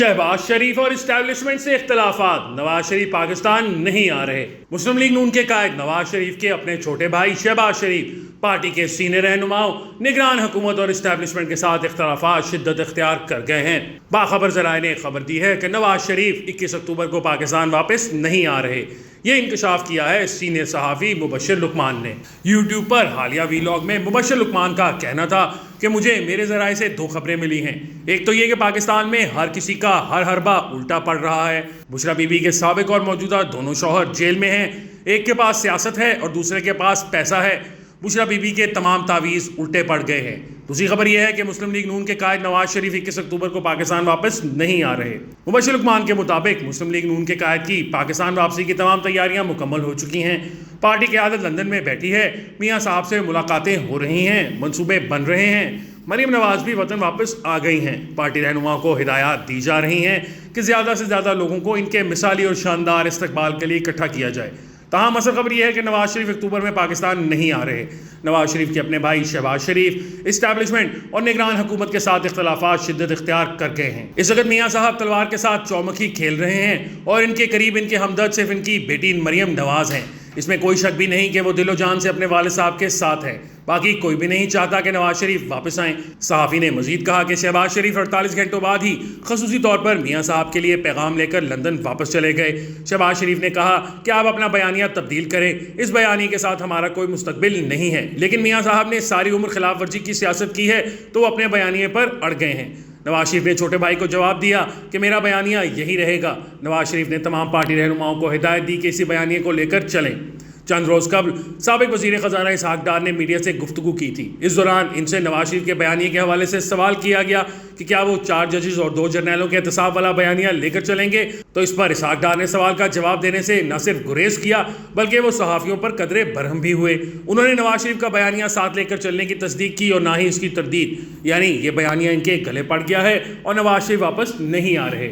शहबाज शरीफ और इस्टेब्लिशमेंट से इख्तलाफात, नवाज शरीफ पाकिस्तान नहीं आ रहे। मुस्लिम लीग नून के कायद नवाज शरीफ के अपने छोटे भाई शहबाज शरीफ पार्टी के सीनियर रहनुमाओं, निगरान हुकूमत और इस्टेब्लिशमेंट के साथ इख्तलाफात शिद्दत इख्तियार कर गए हैं। बाखबर ज़राए ने खबर दी है कि नवाज शरीफ 21 अक्टूबर को पाकिस्तान वापस नहीं आ रहे। ये इंकशाफ किया है सीनियर सहाफ़ी मुबशर लुकमान ने। यूट्यूब पर हालिया वीलॉग में मुबशर लुकमान का कहना था कि मुझे मेरे ज़राए से दो खबरें मिली हैं। एक तो ये कि पाकिस्तान में हर किसी का हर हरबा उल्टा पड़ रहा है। बुशरा बीबी के साबिक और मौजूदा दोनों शौहर जेल में हैं। एक के पास सियासत है और दूसरे के पास पैसा है। बुशरा बीबी के तमाम तावीज़ उल्टे पड़ गए हैं। दूसरी खबर यह है कि मुस्लिम लीग नून के कायद नवाज शरीफ 21 अक्टूबर को पाकिस्तान वापस नहीं आ रहे। मुबशर लुकमान के मुताबिक मुस्लिम लीग नून के कायद की पाकिस्तान वापसी की तमाम तैयारियां मुकम्मल हो चुकी हैं। पार्टी की क़यादत लंदन में बैठी है। मियाँ साहब से मुलाकातें हो रही हैं, मंसूबे बन रहे हैं। मरीम नवाज भी वतन वापस आ गई हैं। पार्टी रहनुमाओं को हिदायत दी जा रही हैं कि ज़्यादा से ज़्यादा लोगों को इनके मिसाली और शानदार इस्तकबाल के लिए इकट्ठा किया जाए। तमाम असल खबर यह है कि नवाज शरीफ अक्टूबर में पाकिस्तान नहीं आ रहे। नवाज शरीफ के अपने भाई शहबाज शरीफ इस्टेब्लिशमेंट और निगरान हुकूमत के साथ इख्तलाफात शिद्दत इख्तियार कर गए हैं। इस वक्त मियाँ साहब तलवार के साथ चौमुखी खेल रहे हैं और इनके करीब इनके हमदर्द सिर्फ इनकी बेटी मरियम नवाज हैं। इसमें कोई शक भी नहीं कि वो दिलो जान से अपने वालिद साहब के साथ है। बाकी कोई भी नहीं चाहता कि नवाज शरीफ वापस आएँ। सहाफ़ी ने मजीद कहा कि शहबाज शरीफ 48 घंटों बाद ही खसूसी तौर पर मियाँ साहब के लिए पैगाम लेकर लंदन वापस चले गए। शहबाज शरीफ ने कहा कि आप अपना बयानिया तब्दील करें, इस बयानी के साथ हमारा कोई मुस्तकबिल नहीं है। लेकिन मियाँ साहब ने सारी उम्र खिलाफ वर्जी की सियासत की है तो वो अपने बयानिए पर अड़ गए हैं। नवाज शरीफ ने छोटे भाई को जवाब दिया कि मेरा बयानिया यही रहेगा। नवाज शरीफ ने तमाम पार्टी रहनुमाओं को हिदायत दी कि इसी बयानिए को लेकर चलें। चंद रोज़ कबल साबिक वज़ीर ख़ज़ाना इसहाक़ डार ने मीडिया से गुफ्तगू की थी। इस दौरान इनसे नवाज शरीफ के बयानिए के हवाले से सवाल किया गया कि क्या वो 4 जजेस और 2 जर्नैलों के एहतसाब वाला बयानिया लेकर चलेंगे। तो इस पर इसहाक़ डार ने सवाल का जवाब देने से न सिर्फ गुरेज किया बल्कि वो सहाफ़ियों पर कदरे बरहम भी हुए। उन्होंने नवाज शरीफ का बयानिया साथ लेकर चलने की तस्दीक की और ना ही इसकी तरदीद, यानी ये बयानिया इनके गले पड़ गया है और नवाज शरीफ वापस नहीं आ रहे।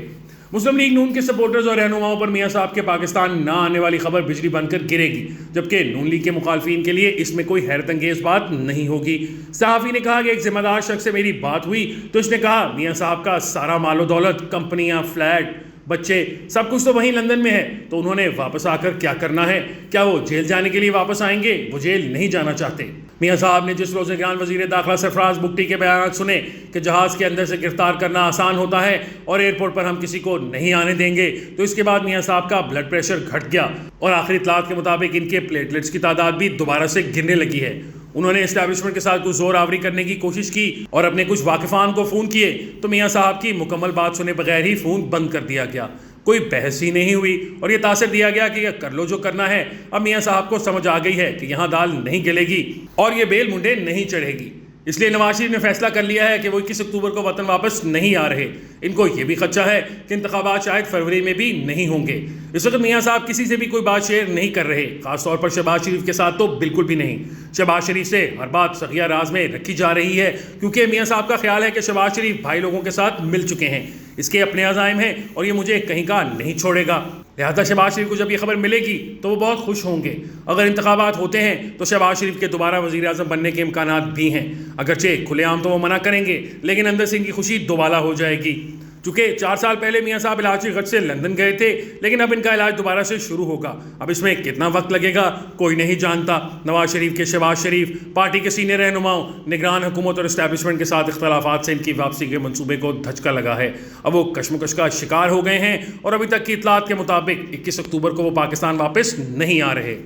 मुस्लिम लीग नून के सपोर्टर्स और रहनुमाओं पर मियाँ साहब के पाकिस्तान ना आने वाली खबर बिजली बनकर गिरेगी, जबकि नून लीग के मुखालफिन के लिए इसमें कोई हैरत अंगेज बात नहीं होगी। सहाफ़ी ने कहा कि एक जिम्मेदार शख्स से मेरी बात हुई तो इसने कहा मियाँ साहब का सारा मालो दौलत, कंपनियाँ, फ्लैट, बच्चे, सब कुछ तो वहीं लंदन में है, तो उन्होंने वापस आकर क्या करना है? क्या वो जेल जाने के लिए वापस आएंगे? वो जेल नहीं जाना चाहते। मियाँ साहब ने जिस रोज़ निगरान वज़ीर दाखिला सरफराज बुगटी के बयान सुने कि जहाज़ के अंदर से गिरफ्तार करना आसान होता है और एयरपोर्ट पर हम किसी को नहीं आने देंगे, तो इसके बाद मियाँ साहब का ब्लड प्रेशर घट गया और आखिरी इत्तलात के मुताबिक इनके प्लेटलेट्स की तादाद भी दोबारा से गिरने लगी है। उन्होंने एस्टैब्लिशमेंट के साथ कुछ जोर आवरी करने की कोशिश की और अपने कुछ वाकिफान को फ़ोन किए तो मियाँ साहब की मुकम्मल बात सुने बगैर ही फ़ोन बंद कर दिया गया। कोई बहस ही नहीं हुई और ये तासर दिया गया कि कर लो जो करना है। अब मियाँ साहब को समझ आ गई है कि यहाँ दाल नहीं गलेगी और ये बेल मुंडे नहीं चढ़ेगी। इसलिए नवाज शरीफ ने फैसला कर लिया है कि वो 21 अक्टूबर को वतन वापस नहीं आ रहे। इनको ये भी खदशा है कि इंतखाबात शायद फरवरी में भी नहीं होंगे। इस वक्त मियाँ साहब किसी से भी कोई बात शेयर नहीं कर रहे, खासतौर पर शहबाज शरीफ के साथ तो बिल्कुल भी नहीं। शहबाज शरीफ से हर बात सगिया राज में रखी जा रही है क्योंकि मियाँ साहब का ख्याल है कि शहबाज शरीफ भाई लोगों के साथ मिल चुके हैं, इसके अपने अज़ाइम हैं और ये मुझे कहीं का नहीं छोड़ेगा। लिहाजा शहबाज शरीफ को जब ये खबर मिलेगी तो वो बहुत खुश होंगे। अगर इंतखाबात होते हैं तो शहबाज शरीफ के दोबारा वज़ीर आज़म बनने के इम्कानात भी हैं। अगरचे खुलेआम तो वो मना करेंगे लेकिन अंदर से इनकी खुशी दोबाला हो जाएगी। चूँकि 4 साल पहले मियाँ साहब इलाज की गर्ज से लंदन गए थे, लेकिन अब इनका इलाज दोबारा से शुरू होगा। अब इसमें कितना वक्त लगेगा कोई नहीं जानता। नवाज शरीफ के शहबाज शरीफ पार्टी के सीनियर रहनुमाओं, निगरान हुकूमत और इस्टेब्लिशमेंट के साथ इख्तलाफात से इनकी वापसी के मंसूबे को धचका लगा है। अब वो कशमकश का शिकार हो गए हैं और अभी तक की इतलात के मुताबिक 21 अक्टूबर को वो पाकिस्तान वापस नहीं आ रहे।